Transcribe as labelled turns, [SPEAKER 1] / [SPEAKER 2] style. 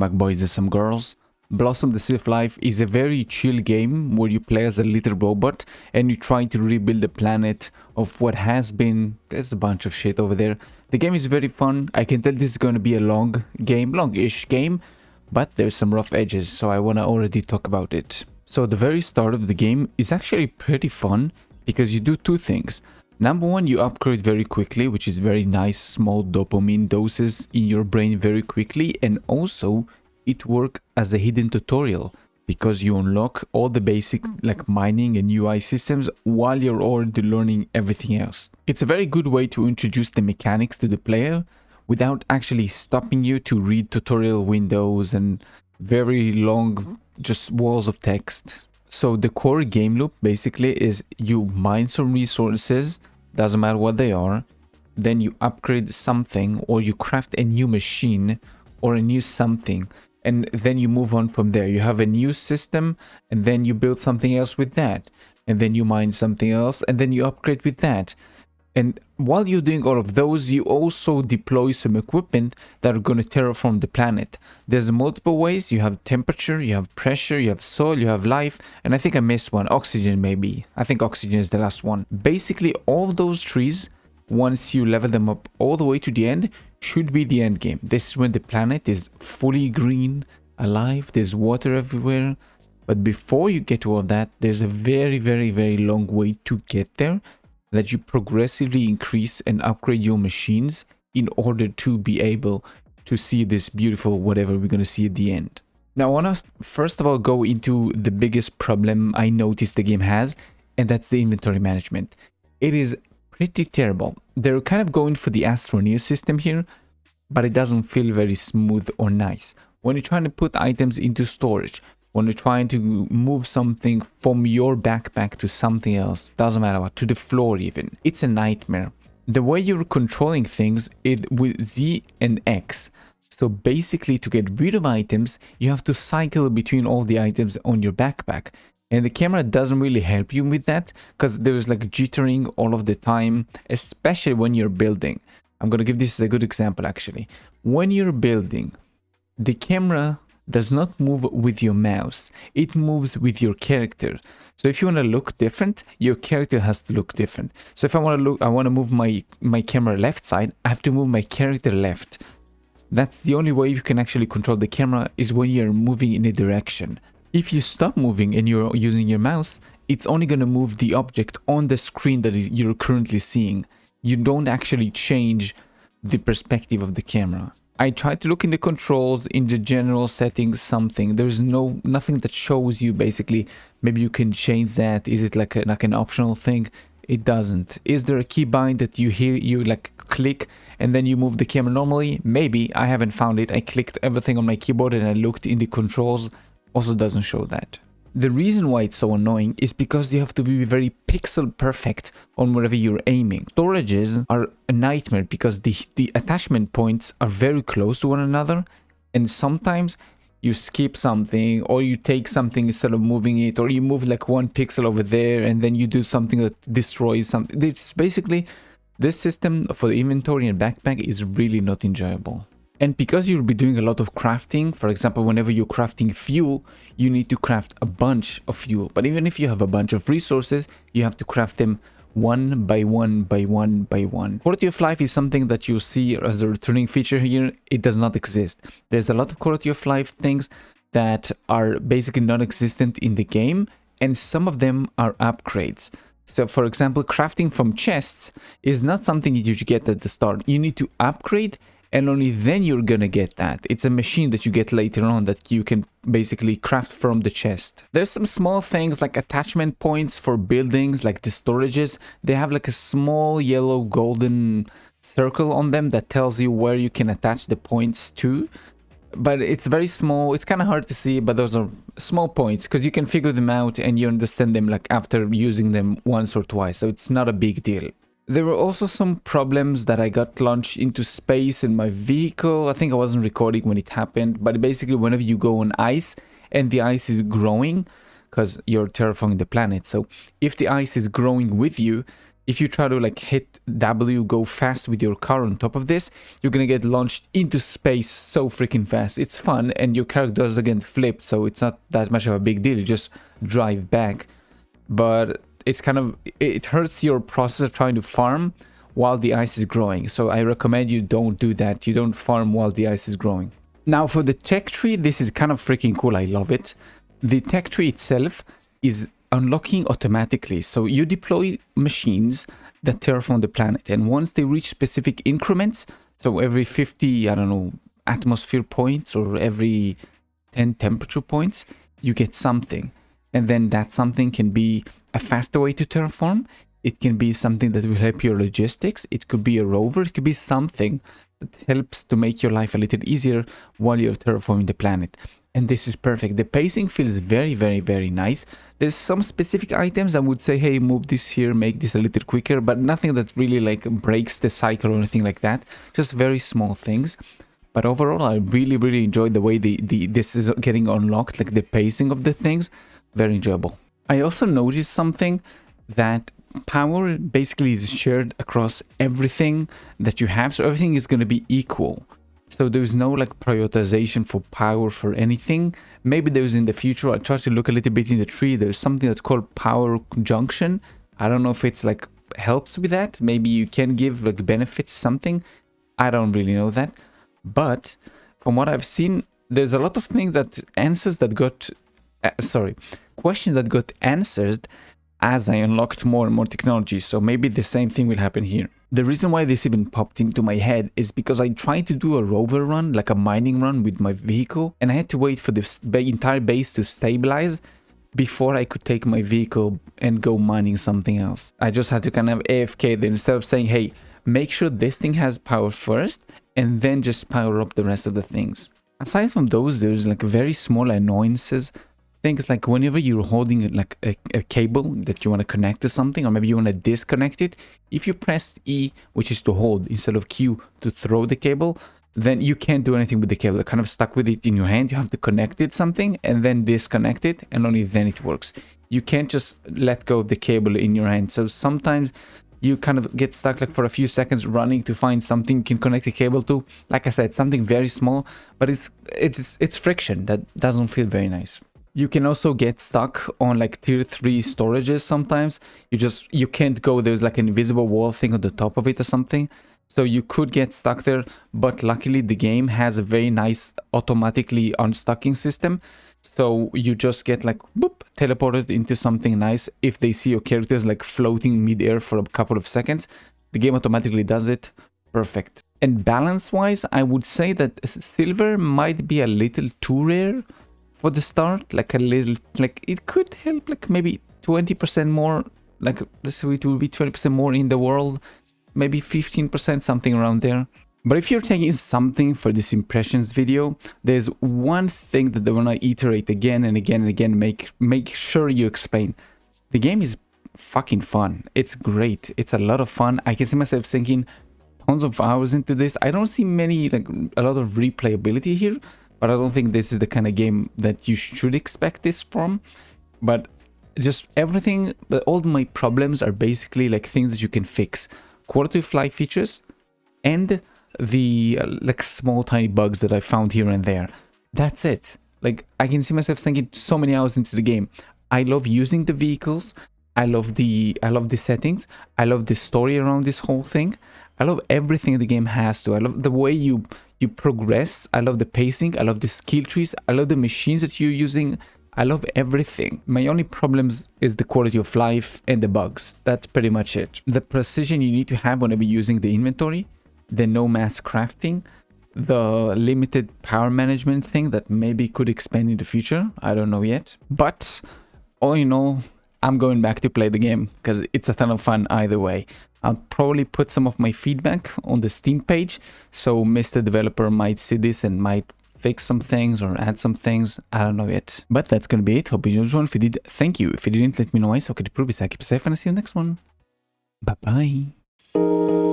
[SPEAKER 1] Welcome back, boys and some girls. Blossom the Sea Life is a very chill game where you play as a little robot and you try to rebuild the planet of what has been. There's a bunch of shit over there. The game is very fun. I can tell this is going to be a long game, longish game, but there's some rough edges, so I want to already talk about it. So the very start of the game is actually pretty fun because you do two things. Number one, you upgrade very quickly, which is very nice, small dopamine doses in your brain very quickly. And also, it works as a hidden tutorial because you unlock all the basic like mining and UI systems while you're already learning everything else. It's a very good way to introduce the mechanics to the player without actually stopping you to read tutorial windows and very long just walls of text. So the core game loop basically is you mine some resources, doesn't matter what they are, then you upgrade something or you craft a new machine or a new something, and then you move on from there. You have a new system and then you build something else with that, and then you mine something else and then you upgrade with that. And while you're doing all of those, you also deploy some equipment that are going to terraform the planet. There's multiple ways. You have temperature, you have pressure, you have soil, you have life, and I think I missed one. Oxygen, maybe. I think oxygen is the last one. Basically, all those trees, once you level them up all the way to the end, should be the end game. This is when the planet is fully green, alive, there's water everywhere. But before you get to all that, there's a very, very, very long way to get there, that you progressively increase and upgrade your machines in order to be able to see this beautiful whatever we're going to see at the end. Now, I want to first of all go into the biggest problem I noticed the game has, and that's the inventory management. It is pretty terrible. They're kind of going for the Astroneer system here, but it doesn't feel very smooth or nice. When you're trying to put items into storage, when you're trying to move something from your backpack to something else, doesn't matter what, to the floor even, it's a nightmare. The way you're controlling things is with Z and X. So basically, to get rid of items, you have to cycle between all the items on your backpack. And the camera doesn't really help you with that because there's like jittering all of the time, especially when you're building. I'm going to give this as a good example actually. When you're building, the camera does not move with your mouse, it moves with your character. So if you want to look different, your character has to look different. So if I want to move my camera left side, I have to move my character left. That's the only way you can actually control the camera, is when you're moving in a direction. If you stop moving and you're using your mouse, it's only going to move the object on the screen that you're currently seeing. You don't actually change the perspective of the camera. I tried to look in the controls, in the general settings, something. There's nothing that shows you basically. Maybe you can change that. Is it like an optional thing? It doesn't. Is there a keybind that you like click and then you move the camera normally? Maybe. I haven't found it. I clicked everything on my keyboard and I looked in the controls. Also doesn't show that. The reason why it's so annoying is because you have to be very pixel perfect on wherever you're aiming. Storages are a nightmare because the attachment points are very close to one another, and sometimes you skip something or you take something instead of moving it, or you move like one pixel over there and then you do something that destroys something. It's basically, this system for the inventory and backpack is really not enjoyable. And because you'll be doing a lot of crafting, for example, whenever you're crafting fuel, you need to craft a bunch of fuel. But even if you have a bunch of resources, you have to craft them one by one by one by one. Quality of life is something that you see as a returning feature here. It does not exist. There's a lot of quality of life things that are basically non-existent in the game, and some of them are upgrades. So for example, crafting from chests is not something that you get at the start. You need to upgrade, and only then you're gonna get that. It's a machine that you get later on that you can basically craft from the chest. There's some small things like attachment points for buildings, like the storages. They have like a small yellow golden circle on them that tells you where you can attach the points to. But it's very small. It's kind of hard to see, but those are small points because you can figure them out and you understand them like after using them once or twice. So it's not a big deal. There were also some problems that I got launched into space in my vehicle. I think I wasn't recording when it happened, but basically whenever you go on ice and the ice is growing, because you're terraforming the planet. So if the ice is growing with you, if you try to like hit W, go fast with your car on top of this, you're gonna get launched into space so freaking fast. It's fun, and your character does again flip, so it's not that much of a big deal. You just drive back, but it's kind of, it hurts your process of trying to farm while the ice is growing. So I recommend you don't do that. You don't farm while the ice is growing. Now for the tech tree, this is kind of freaking cool. I love it. The tech tree itself is unlocking automatically. So you deploy machines that terraform the planet, and once they reach specific increments, so every 50, I don't know, atmosphere points or every 10 temperature points, you get something. And then that something can be a faster way to terraform. It can be something that will help your logistics. It could be a rover. It could be something that helps to make your life a little easier while you're terraforming the planet. And this is perfect. The pacing feels very, very, very nice. There's some specific items I would say, hey, move this here, make this a little quicker, but nothing that really like breaks the cycle or anything like that. Just very small things. But overall, I really, really enjoyed the way this is getting unlocked, like the pacing of the things. Very enjoyable. I also noticed something, that power basically is shared across everything that you have. So everything is going to be equal. So there's no like prioritization for power for anything. Maybe there's in the future. I tried to look a little bit in the tree. There's something that's called power junction. I don't know if it's like helps with that. Maybe you can give like benefits something. I don't really know that. But from what I've seen, there's a lot of things that questions that got answered as I unlocked more and more technology. So maybe the same thing will happen here. The reason why this even popped into my head is because I tried to do a rover run, like a mining run with my vehicle, and I had to wait for the entire base to stabilize before I could take my vehicle and go mining something else. I just had to kind of AFK there instead of saying, hey, make sure this thing has power first and then just power up the rest of the things. Aside from those, there's like very small annoyances. Things like whenever you're holding like a cable that you want to connect to something, or maybe you want to disconnect it, if you press E, which is to hold, instead of Q to throw the cable, then you can't do anything with the cable. You're kind of stuck with it in your hand. You have to connect it something and then disconnect it, and only then it works. You can't just let go of the cable in your hand. So sometimes you kind of get stuck like for a few seconds running to find something you can connect the cable to. Like I said, something very small, but it's friction that doesn't feel very nice. You can also get stuck on like tier 3 storages sometimes. You can't go, there's like an invisible wall thing on the top of it or something. So you could get stuck there, but luckily the game has a very nice automatically unstucking system. So you just get like boop, teleported into something nice. If they see your characters like floating mid-air for a couple of seconds, the game automatically does it. Perfect. And balance wise, I would say that silver might be a little too rare for the start. Like a little, like it could help like maybe 20% more, like let's say it will be 20% more in the world, maybe 15%, something around there. But if you're taking something for this impressions video, there's one thing that I want to iterate again and again and again, make sure you explain. The game is fucking fun. It's great. It's a lot of fun. I can see myself sinking tons of hours into this. I don't see a lot of replayability here, but I don't think this is the kind of game that you should expect this from. But just everything, all my problems are basically like things that you can fix. Quality of life features and the like small tiny bugs that I found here and there. That's it. Like I can see myself sinking so many hours into the game. I love using the vehicles. I love the settings. I love the story around this whole thing. I love everything the game has to. I love the way you progress. I love the pacing. I love the skill trees. I love the machines that you're using. I love everything. My only problems is the quality of life and the bugs. That's pretty much it. The precision you need to have whenever using the inventory, the no mass crafting, the limited power management thing that maybe could expand in the future. I don't know yet. But all in all, I'm going back to play the game because it's a ton of fun either way. I'll probably put some of my feedback on the Steam page, so Mr. Developer might see this and might fix some things or add some things. I don't know yet. But that's gonna be it. Hope you enjoyed this one. If you did, thank you. If you didn't, let me know why, so I could improve this. I keep safe and I'll see you next one. Bye bye.